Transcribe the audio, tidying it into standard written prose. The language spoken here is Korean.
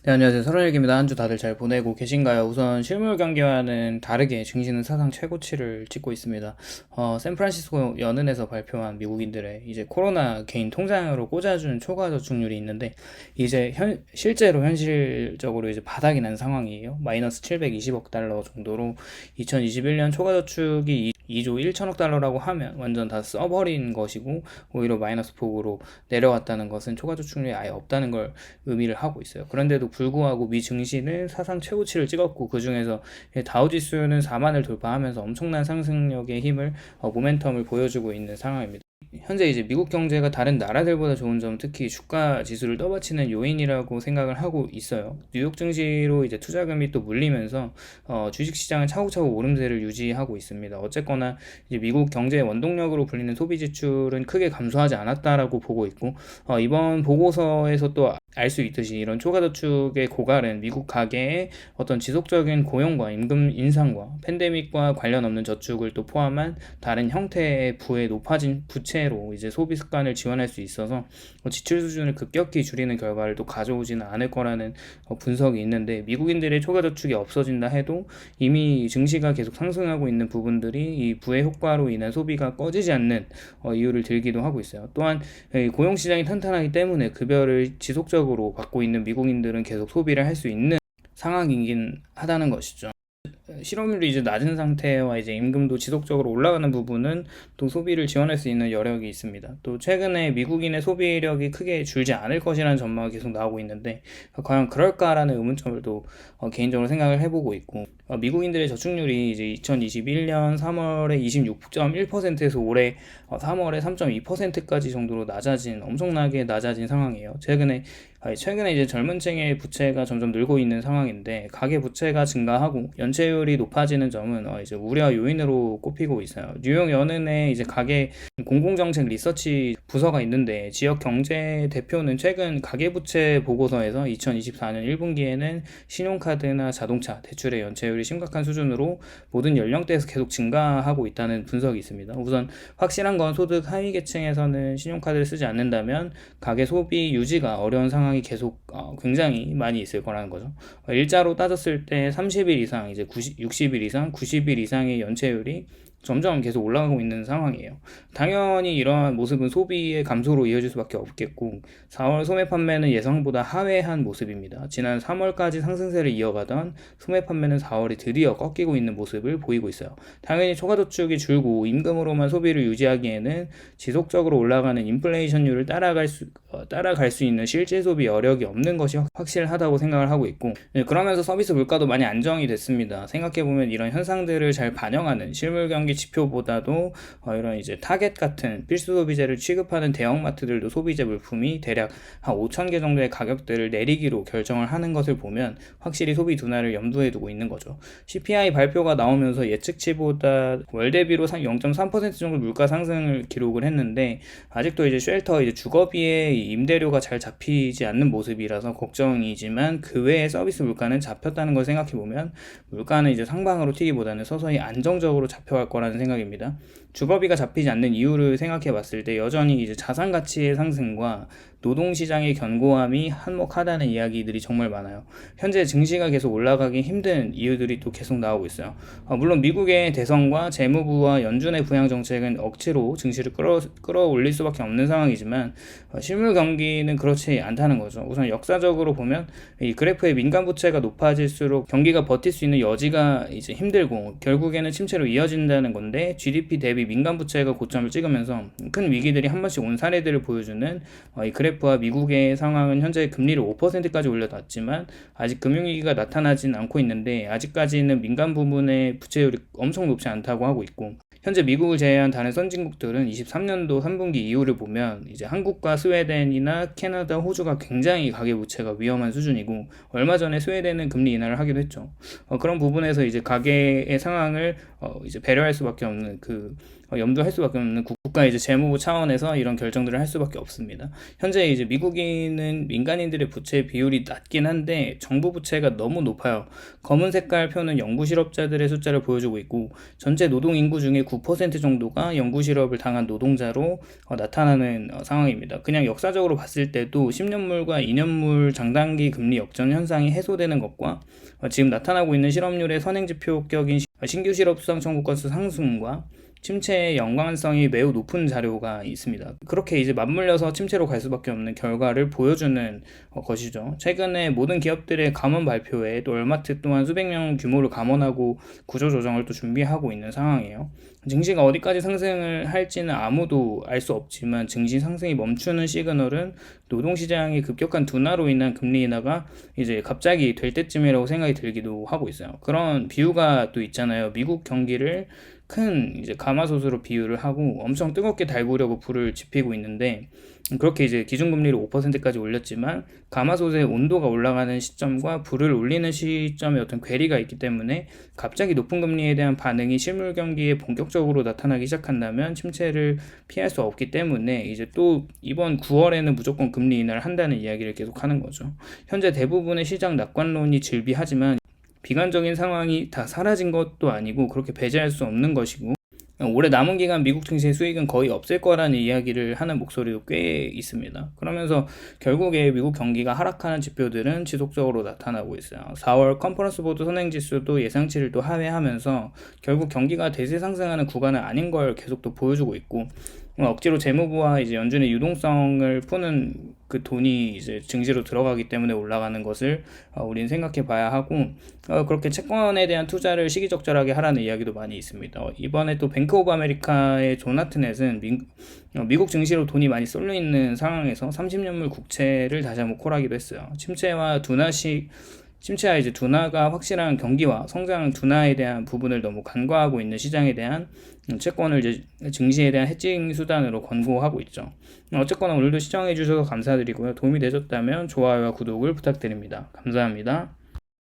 네, 안녕하세요. 설원일기입니다. 한 주 다들 잘 보내고 계신가요? 우선 실물 경기와는 다르게 증시는 사상 최고치를 찍고 있습니다. 샌프란시스코 연은에서 발표한 미국인들의 이제 코로나 개인 통장으로 꽂아준 초과 저축률이 있는데 이제 실제로 현실적으로 이제 바닥이 난 상황이에요. 마이너스 720억 달러 정도로 2021년 초과 저축이 2조 1천억 달러라고 하면 완전 다 써버린 것이고 오히려 마이너스 폭으로 내려왔다는 것은 초과 저축률이 아예 없다는 걸 의미를 하고 있어요. 그런데도 불구하고 미 증시는 사상 최고치를 찍었고 그 중에서 다우지수는 4만을 돌파하면서 엄청난 상승력의 힘을 모멘텀을 보여주고 있는 상황입니다. 현재 이제 미국 경제가 다른 나라들보다 좋은 점, 특히 주가 지수를 떠받치는 요인이라고 생각을 하고 있어요. 뉴욕 증시로 이제 투자금이 또 물리면서 주식시장은 차곡차곡 오름세를 유지하고 있습니다. 어쨌거나 이제 미국 경제의 원동력으로 불리는 소비 지출은 크게 감소하지 않았다라고 보고 있고 이번 보고서에서 또 알 수 있듯이 이런 초과저축의 고갈은 미국 가계의 어떤 지속적인 고용과 임금 인상과 팬데믹과 관련 없는 저축을 또 포함한 다른 형태의 부의 높아진 부채로 이제 소비 습관을 지원할 수 있어서 지출 수준을 급격히 줄이는 결과를 또 가져오지는 않을 거라는 분석이 있는데, 미국인들의 초과저축이 없어진다 해도 이미 증시가 계속 상승하고 있는 부분들이 이 부의 효과로 인한 소비가 꺼지지 않는 이유를 들기도 하고 있어요. 또한 고용시장이 탄탄하기 때문에 급여를 지속적으로 받고 있는 미국인들은 계속 소비를 할 수 있는 상황이긴 하다는 것이죠. 실업률이 이제 낮은 상태와 이제 임금도 지속적으로 올라가는 부분은 또 소비를 지원할 수 있는 여력이 있습니다. 또 최근에 미국인의 소비력이 크게 줄지 않을 것이라는 전망이 계속 나오고 있는데 과연 그럴까라는 의문점을 또 개인적으로 생각을 해보고 있고, 미국인들의 저축률이 이제 2021년 3월에 26.1%에서 올해 3월에 3.2%까지 정도로 엄청나게 낮아진 상황이에요. 최근에 이제 젊은 층의 부채가 점점 늘고 있는 상황인데, 가계 부채가 증가하고 연체율이 높아지는 점은 이제 우려 요인으로 꼽히고 있어요. 뉴욕 연은에 이제 가계 공공정책 리서치 부서가 있는데, 지역 경제 대표는 최근 가계부채 보고서에서 2024년 1분기에는 신용카드나 자동차 대출의 연체율이 심각한 수준으로 모든 연령대에서 계속 증가하고 있다는 분석이 있습니다. 우선 확실한 건 소득 하위 계층에서는 신용카드를 쓰지 않는다면 가계 소비 유지가 어려운 상황이 계속 굉장히 많이 있을 거라는 거죠. 일자로 따졌을 때 30일 이상, 이제 60일 이상, 90일 이상의 연체율이 점점 계속 올라가고 있는 상황이에요. 당연히 이러한 모습은 소비의 감소로 이어질 수밖에 없겠고, 4월 소매 판매는 예상보다 하회한 모습입니다. 지난 3월까지 상승세를 이어가던 소매 판매는 4월에 드디어 꺾이고 있는 모습을 보이고 있어요. 당연히 초과저축이 줄고 임금으로만 소비를 유지하기에는 지속적으로 올라가는 인플레이션율을 따라갈 수 있는 실질 소비 여력이 없는 것이 확실하다고 생각을 하고 있고, 그러면서 서비스 물가도 많이 안정이 됐습니다. 생각해보면 이런 현상들을 잘 반영하는 실물 경기 지표보다도 이런 이제 타겟 같은 필수 소비재를 취급하는 대형마트들도 소비재 물품이 대략 한 5천 개 정도의 가격대를 내리기로 결정을 하는 것을 보면 확실히 소비 둔화를 염두에 두고 있는 거죠. CPI 발표가 나오면서 예측치보다 월 대비로 0.3% 정도 물가 상승을 기록을 했는데, 아직도 이제 쉘터, 이제 주거비의 임대료가 잘 잡히지 않는 모습이라서 걱정이지만 그 외에 서비스 물가는 잡혔다는 걸 생각해보면 물가는 이제 상방으로 튀기보다는 서서히 안정적으로 잡혀갈 거라는 생각입니다. 주거비가 잡히지 않는 이유를 생각해 봤을 때 여전히 이제 자산 가치의 상승과 노동시장의 견고함이 한몫하다는 이야기들이 정말 많아요. 현재 증시가 계속 올라가기 힘든 이유들이 또 계속 나오고 있어요. 물론 미국의 대선과 재무부와 연준의 부양 정책은 억지로 증시를 끌어올릴 수밖에 없는 상황이지만 실물 경기는 그렇지 않다는 거죠. 우선 역사적으로 보면 이 그래프의 민간 부채가 높아질수록 경기가 버틸 수 있는 여지가 이제 힘들고 결국에는 침체로 이어진다는 건데, GDP 대비 민간 부채가 고점을 찍으면서 큰 위기들이 한 번씩 온 사례들을 보여주는 이 그래프와 미국의 상황은 현재 금리를 5%까지 올려놨지만 아직 금융위기가 나타나진 않고 있는데, 아직까지는 민간 부문의 부채율이 엄청 높지 않다고 하고 있고, 현재 미국을 제외한 다른 선진국들은 23년도 3분기 이후를 보면 이제 한국과 스웨덴이나 캐나다, 호주가 굉장히 가계부채가 위험한 수준이고, 얼마 전에 스웨덴은 금리 인하를 하기도 했죠. 그런 부분에서 이제 가계의 상황을 이제 배려할 수밖에 없는 그 염두할 수밖에 없는 국가 이제 재무부 차원에서 이런 결정들을 할 수밖에 없습니다. 현재 이제 미국인은 민간인들의 부채 비율이 낮긴 한데 정부 부채가 너무 높아요. 검은 색깔 표는 연구 실업자들의 숫자를 보여주고 있고 전체 노동 인구 중에 9% 정도가 연구 실업을 당한 노동자로 나타나는 상황입니다. 그냥 역사적으로 봤을 때도 10년물과 2년물 장단기 금리 역전 현상이 해소되는 것과 지금 나타나고 있는 실업률의 선행지표격인 신규 실업 수당 청구 건수 상승과 침체의 연관성이 매우 높은 자료가 있습니다. 그렇게 이제 맞물려서 침체로 갈 수밖에 없는 결과를 보여주는 것이죠. 최근에 모든 기업들의 감원 발표에 또 얼마트 또한 수백 명 규모를 감원하고 구조조정을 또 준비하고 있는 상황이에요. 증시가 어디까지 상승을 할지는 아무도 알 수 없지만 증시 상승이 멈추는 시그널은 노동시장의 급격한 둔화로 인한 금리 인하가 이제 갑자기 될 때쯤이라고 생각이 들기도 하고 있어요. 그런 비유가 또 있잖아요. 미국 경기를 큰 이제 가마솥으로 비유를 하고 엄청 뜨겁게 달구려고 불을 지피고 있는데 그렇게 이제 기준금리를 5%까지 올렸지만 가마솥의 온도가 올라가는 시점과 불을 올리는 시점에 어떤 괴리가 있기 때문에 갑자기 높은 금리에 대한 반응이 실물 경기에 본격적으로 나타나기 시작한다면 침체를 피할 수 없기 때문에 이제 또 이번 9월에는 무조건 금리 인하를 한다는 이야기를 계속 하는 거죠. 현재 대부분의 시장 낙관론이 즐비하지만 비관적인 상황이 다 사라진 것도 아니고 그렇게 배제할 수 없는 것이고 올해 남은 기간 미국 증시의 수익은 거의 없을 거라는 이야기를 하는 목소리도 꽤 있습니다. 그러면서 결국에 미국 경기가 하락하는 지표들은 지속적으로 나타나고 있어요. 4월 컨퍼런스 보드 선행지수도 예상치를 또 하회하면서 결국 경기가 대세 상승하는 구간은 아닌 걸 계속 또 보여주고 있고 억지로 재무부와 이제 연준의 유동성을 푸는 그 돈이 이제 증시로 들어가기 때문에 올라가는 것을 우리는 생각해 봐야 하고 그렇게 채권에 대한 투자를 시기적절하게 하라는 이야기도 많이 있습니다. 이번에 또 뱅크 오브 아메리카의 조나트넷은 미국 증시로 돈이 많이 쏠려 있는 상황에서 30년물 국채를 다시 한번 콜하기도 했어요. 침체와 이제 둔화가 확실한 경기와 성장 둔화에 대한 부분을 너무 간과하고 있는 시장에 대한 채권을 이제 증시에 대한 해칭 수단으로 권고하고 있죠. 어쨌거나 오늘도 시청해 주셔서 감사드리고요. 도움이 되셨다면 좋아요와 구독을 부탁드립니다. 감사합니다.